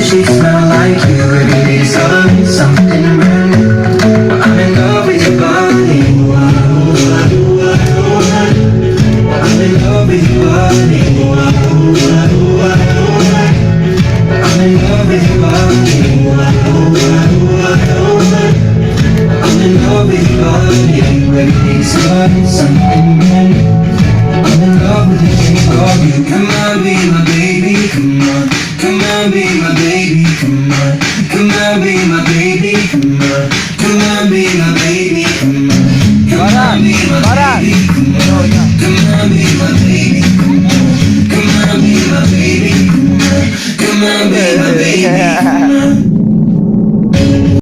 sheets smell like you. Every day's something brand new. I'm in love with your body. I'm in love with your body. I'm in love with your body. I'm in love with your body. Every day's something brand new. I'm in love with the shape of you. Come on, be my baby. Come on, be my baby.